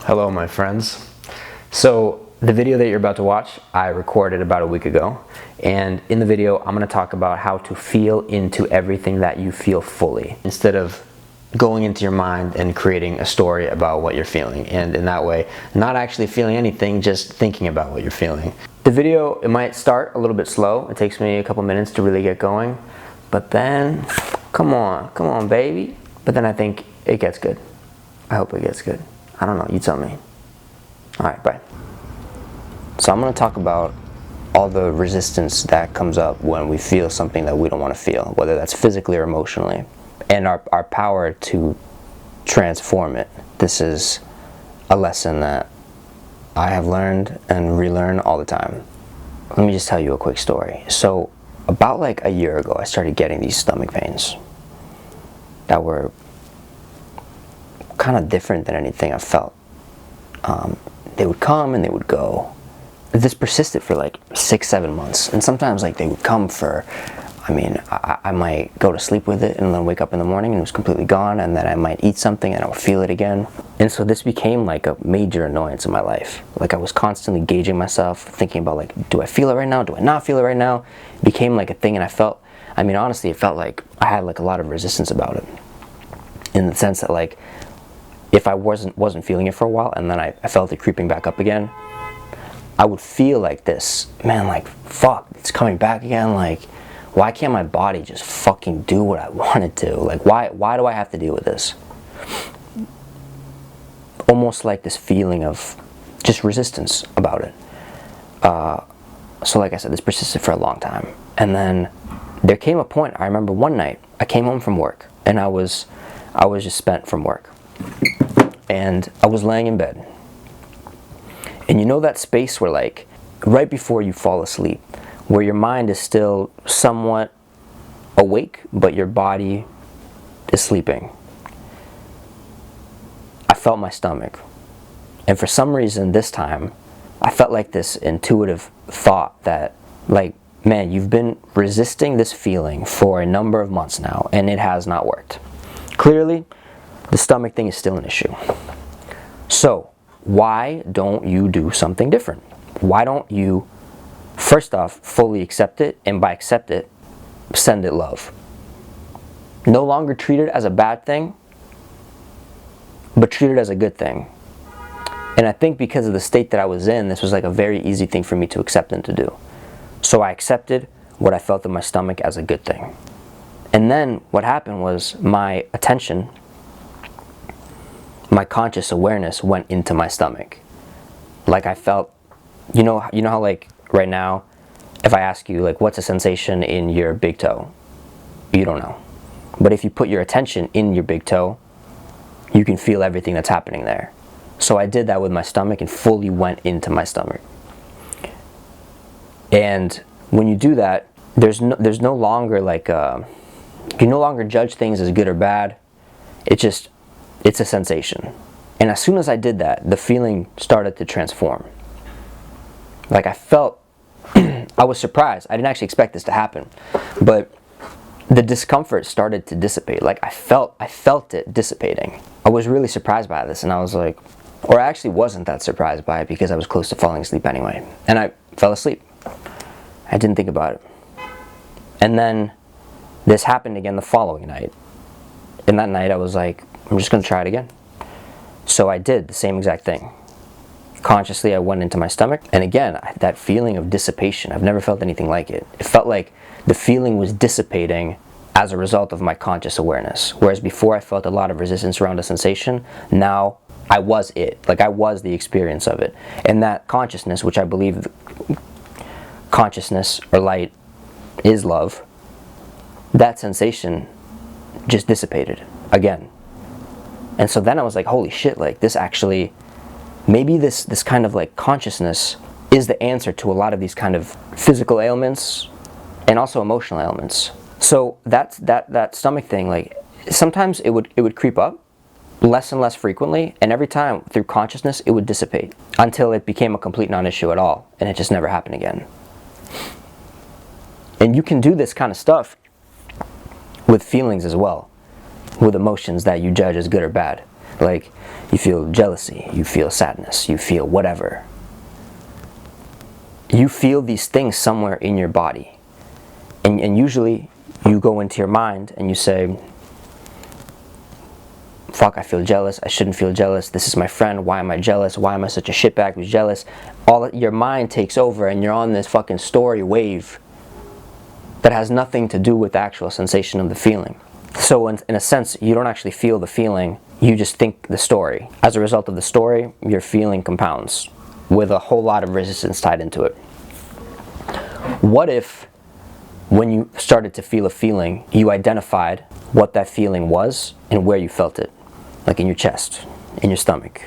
Hello my friends. So the video that you're about to watch, I recorded about a week ago, and in the video I'm going to talk about how to feel into everything that you feel fully, instead of going into your mind and creating a story about what you're feeling, and in that way not actually feeling anything, just thinking about what you're feeling. The video, it might start a little bit slow. It takes me a couple minutes to really get going, but then come on baby, but then I think it gets good. I hope it gets good. I don't know, you tell me. Alright, bye. So I'm going to talk about all the resistance that comes up when we feel something that we don't want to feel, whether that's physically or emotionally, and our power to transform it. This is a lesson that I have learned and relearn all the time. Let me just tell you a quick story. So about like a year ago, I started getting these stomach pains that were kind of different than anything I felt. They would come and they would go. This persisted for like 6-7 months, and sometimes like they would come for, I might go to sleep with it and then wake up in the morning and it was completely gone, and then I might eat something and I would feel it again. And so this became like a major annoyance in my life. Like I was constantly gauging myself, thinking about like, do I feel it right now? Do I not feel it right now? It became like a thing, and I felt, honestly, it felt like I had like a lot of resistance about it, in the sense that like, if I wasn't feeling it for a while and then I felt it creeping back up again, I would feel like this, man, like, fuck, it's coming back again. Like, why can't my body just fucking do what I want it to? Like, why do I have to deal with this? Almost like this feeling of just resistance about it. So like I said, this persisted for a long time. And then there came a point, I remember one night, I came home from work and I was just spent from work. And I was laying in bed, and you know that space where like right before you fall asleep, where your mind is still somewhat awake but your body is sleeping. I felt my stomach, and for some reason this time I felt like this intuitive thought that like, man, you've been resisting this feeling for a number of months now and it has not worked. Clearly the stomach thing is still an issue. So why don't you do something different? Why don't you, first off, fully accept it, and by accept it, send it love? No longer treat it as a bad thing, but treat it as a good thing. And I think because of the state that I was in, this was like a very easy thing for me to accept and to do. So I accepted what I felt in my stomach as a good thing. And then what happened was my attention, my conscious awareness went into my stomach. Like I felt, you know how like right now, if I ask you like, what's a sensation in your big toe? You don't know. But if you put your attention in your big toe, you can feel everything that's happening there. So I did that with my stomach and fully went into my stomach. And when you do that, there's no longer like, you no longer judge things as good or bad. It's a sensation. And as soon as I did that, the feeling started to transform. Like I felt, I was surprised. I didn't actually expect this to happen. But the discomfort started to dissipate. Like I felt it dissipating. I was really surprised by this, and I was like, or I actually wasn't that surprised by it because I was close to falling asleep anyway. And I fell asleep. I didn't think about it. And then this happened again the following night. And that night I was like, I'm just going to try it again. So I did the same exact thing. Consciously I went into my stomach, and again, that feeling of dissipation, I've never felt anything like it. It felt like the feeling was dissipating as a result of my conscious awareness. Whereas before I felt a lot of resistance around a sensation, now I was it. Like I was the experience of it. And that consciousness, which I believe consciousness or light is love, that sensation just dissipated again. And so then I was like, holy shit, like this actually, maybe this kind of like consciousness is the answer to a lot of these kind of physical ailments and also emotional ailments. So that stomach thing, like sometimes it would creep up less and less frequently, and every time through consciousness it would dissipate until it became a complete non-issue at all, and it just never happened again. And you can do this kind of stuff with feelings as well, with emotions that you judge as good or bad. Like, you feel jealousy, you feel sadness, you feel whatever. You feel these things somewhere in your body. And usually you go into your mind and you say, fuck, I feel jealous, I shouldn't feel jealous, this is my friend, why am I jealous, why am I such a shitbag who's jealous? Your mind takes over and you're on this fucking story wave that has nothing to do with the actual sensation of the feeling. So in a sense, you don't actually feel the feeling, you just think the story. As a result of the story, your feeling compounds with a whole lot of resistance tied into it. What if, when you started to feel a feeling, you identified what that feeling was and where you felt it? Like in your chest, in your stomach,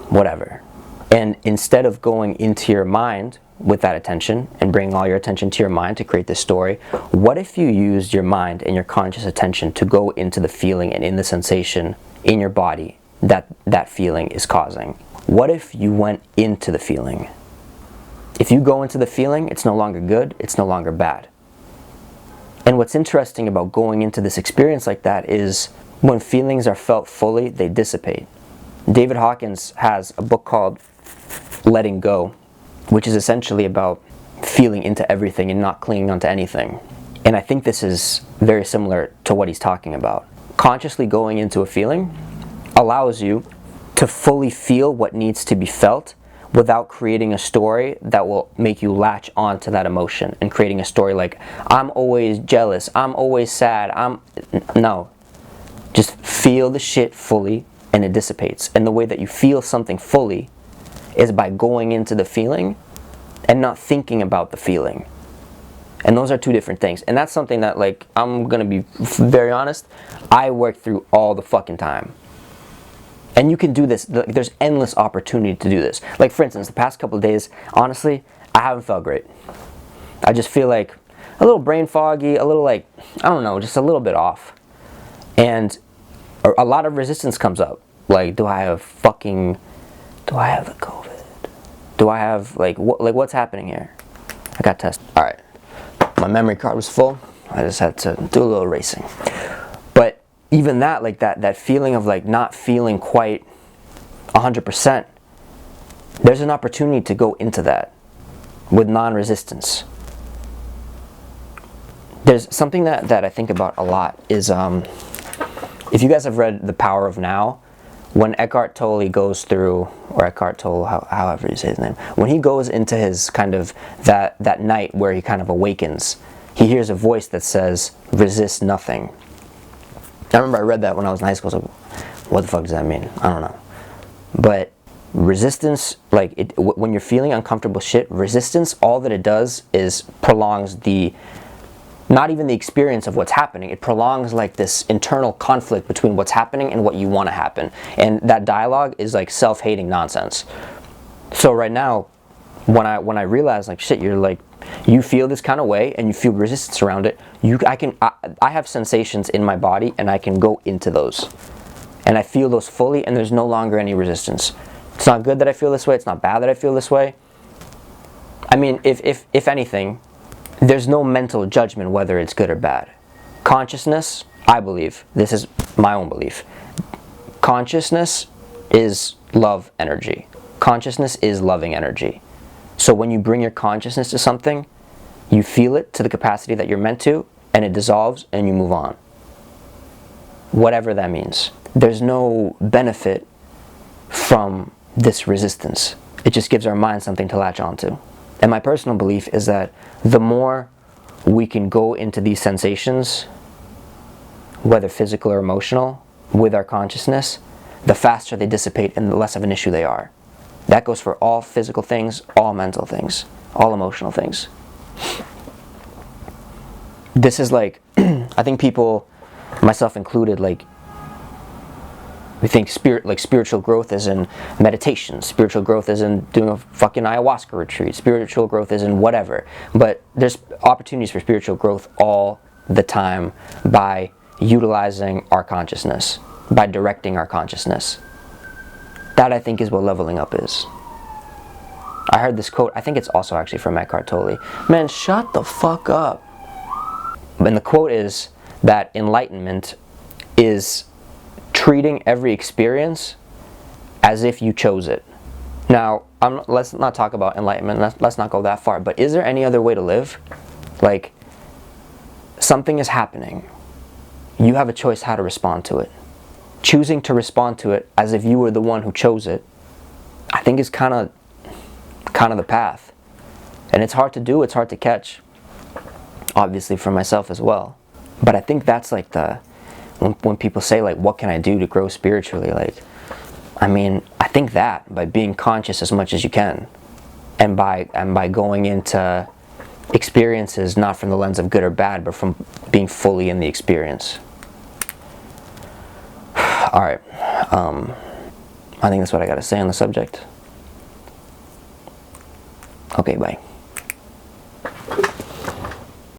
whatever. And instead of going into your mind with that attention and bringing all your attention to your mind to create this story, what if you used your mind and your conscious attention to go into the feeling and in the sensation in your body that that feeling is causing? What if you went into the feeling? If you go into the feeling, it's no longer good, it's no longer bad. And what's interesting about going into this experience like that is when feelings are felt fully, they dissipate. David Hawkins has a book called Letting Go, which is essentially about feeling into everything and not clinging onto anything. And I think this is very similar to what he's talking about. Consciously going into a feeling allows you to fully feel what needs to be felt without creating a story that will make you latch on to that emotion and creating a story like, I'm always jealous, I'm always sad, no. Just feel the shit fully and it dissipates. And the way that you feel something fully is by going into the feeling and not thinking about the feeling. And those are two different things. And that's something that, like, I'm gonna be very honest, I work through all the fucking time. And you can do this, there's endless opportunity to do this. Like, for instance, the past couple of days, honestly, I haven't felt great. I just feel like a little brain foggy, a little like, I don't know, just a little bit off. And a lot of resistance comes up. Like, do I have the COVID? Do I have, what's happening here? I got tested. All right, my memory card was full. I just had to do a little racing. But even that, like that feeling of like not feeling quite 100%, there's an opportunity to go into that with non-resistance. There's something that I think about a lot is, if you guys have read The Power of Now, when Eckhart Tolle goes through, or Eckhart Tolle, however you say his name, when he goes into his kind of that night where he kind of awakens, he hears a voice that says, resist nothing. I remember I read that when I was in high school, so what the fuck does that mean? I don't know. But resistance, like, when you're feeling uncomfortable shit, resistance, all that it does is prolongs not even the experience of what's happening. It prolongs like this internal conflict between what's happening and what you want to happen. And that dialogue is like self-hating nonsense. So right now, when I realize, like, shit, you're like, you feel this kind of way and you feel resistance around it, I have sensations in my body and I can go into those. And I feel those fully and there's no longer any resistance. It's not good that I feel this way, it's not bad that I feel this way. I mean, if anything, there's no mental judgment whether it's good or bad. Consciousness, I believe, this is my own belief, consciousness is love energy. Consciousness is loving energy. So when you bring your consciousness to something, you feel it to the capacity that you're meant to, and it dissolves and you move on. Whatever that means. There's no benefit from this resistance. It just gives our mind something to latch onto. And my personal belief is that the more we can go into these sensations, whether physical or emotional, with our consciousness, the faster they dissipate and the less of an issue they are. That goes for all physical things, all mental things, all emotional things. This is like, I think people, myself included, like, we think spiritual growth is in meditation, spiritual growth is in doing a fucking ayahuasca retreat, spiritual growth is in whatever. But there's opportunities for spiritual growth all the time by utilizing our consciousness, by directing our consciousness. That, I think, is what leveling up is. I heard this quote, I think it's also actually from Eckhart Tolle. Man, shut the fuck up. And the quote is that enlightenment is treating every experience as if you chose it. Now, let's not talk about enlightenment, let's not go that far, but is there any other way to live? Like, something is happening. You have a choice how to respond to it. Choosing to respond to it as if you were the one who chose it, I think is kind of the path. And it's hard to do, it's hard to catch. Obviously for myself as well. But I think that's like when people say like, what can I do to grow spiritually? Like, I mean, I think that by being conscious as much as you can, and by going into experiences not from the lens of good or bad, but from being fully in the experience. Alright, I think that's what I gotta say on the subject. Okay, bye.